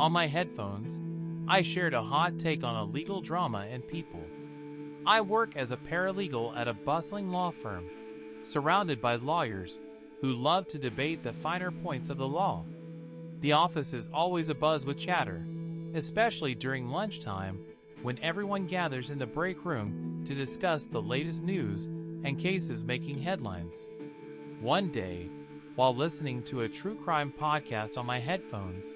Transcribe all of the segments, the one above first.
On my headphones, I shared a hot take on a legal drama and people. I work as a paralegal at a bustling law firm, surrounded by lawyers who love to debate the finer points of the law. The office is always abuzz with chatter, especially during lunchtime when everyone gathers in the break room to discuss the latest news and cases making headlines. One day, while listening to a true crime podcast on my headphones,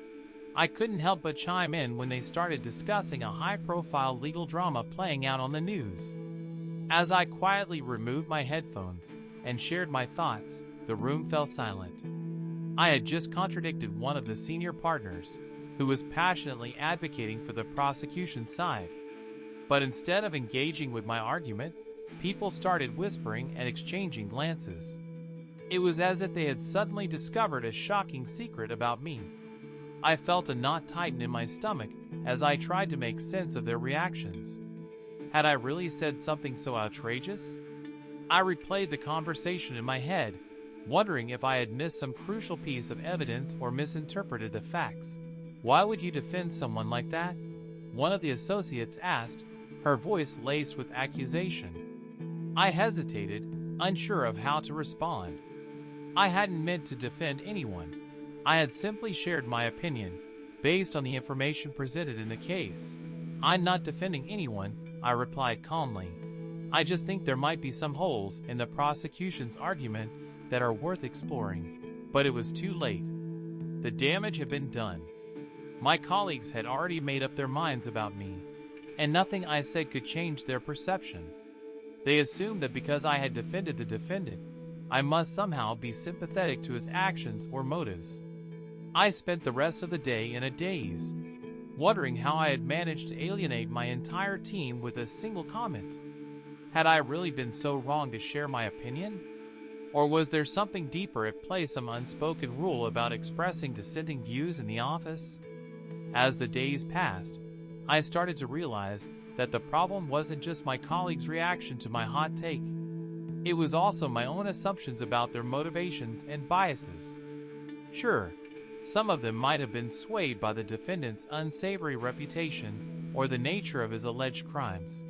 I couldn't help but chime in when they started discussing a high-profile legal drama playing out on the news. As I quietly removed my headphones and shared my thoughts, the room fell silent. I had just contradicted one of the senior partners, who was passionately advocating for the prosecution side. But instead of engaging with my argument, people started whispering and exchanging glances. It was as if they had suddenly discovered a shocking secret about me. I felt a knot tighten in my stomach as I tried to make sense of their reactions. Had I really said something so outrageous? I replayed the conversation in my head, wondering if I had missed some crucial piece of evidence or misinterpreted the facts. "Why would you defend someone like that?" one of the associates asked, her voice laced with accusation. I hesitated, unsure of how to respond. I hadn't meant to defend anyone. I had simply shared my opinion, based on the information presented in the case. "I'm not defending anyone," I replied calmly. "I just think there might be some holes in the prosecution's argument that are worth exploring." But it was too late. The damage had been done. My colleagues had already made up their minds about me, and nothing I said could change their perception. They assumed that because I had defended the defendant, I must somehow be sympathetic to his actions or motives. I spent the rest of the day in a daze, wondering how I had managed to alienate my entire team with a single comment. Had I really been so wrong to share my opinion? Or was there something deeper at play, some unspoken rule about expressing dissenting views in the office? As the days passed, I started to realize that the problem wasn't just my colleagues' reaction to my hot take. It was also my own assumptions about their motivations and biases. Sure, some of them might have been swayed by the defendant's unsavory reputation or the nature of his alleged crimes.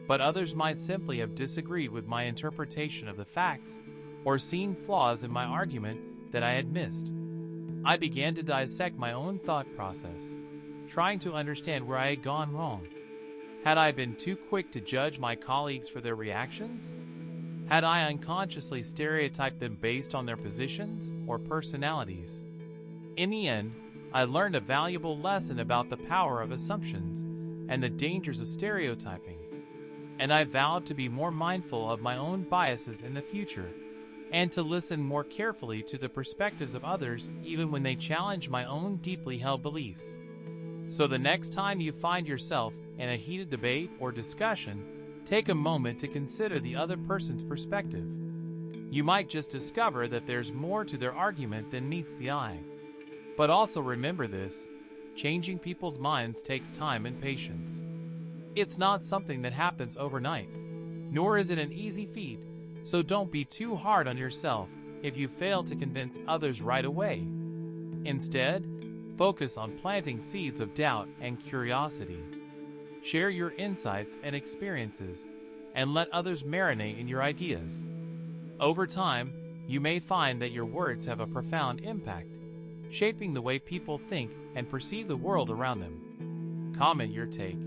But others might simply have disagreed with my interpretation of the facts or seen flaws in my argument that I had missed. I began to dissect my own thought process, trying to understand where I had gone wrong. Had I been too quick to judge my colleagues for their reactions? Had I unconsciously stereotyped them based on their positions or personalities? In the end, I learned a valuable lesson about the power of assumptions and the dangers of stereotyping. And I vowed to be more mindful of my own biases in the future, and to listen more carefully to the perspectives of others even when they challenge my own deeply held beliefs. So the next time you find yourself in a heated debate or discussion, take a moment to consider the other person's perspective. You might just discover that there's more to their argument than meets the eye. But also remember this: changing people's minds takes time and patience. It's not something that happens overnight, nor is it an easy feat, so don't be too hard on yourself if you fail to convince others right away. Instead, focus on planting seeds of doubt and curiosity. Share your insights and experiences, and let others marinate in your ideas. Over time, you may find that your words have a profound impact, shaping the way people think and perceive the world around them. Comment your take.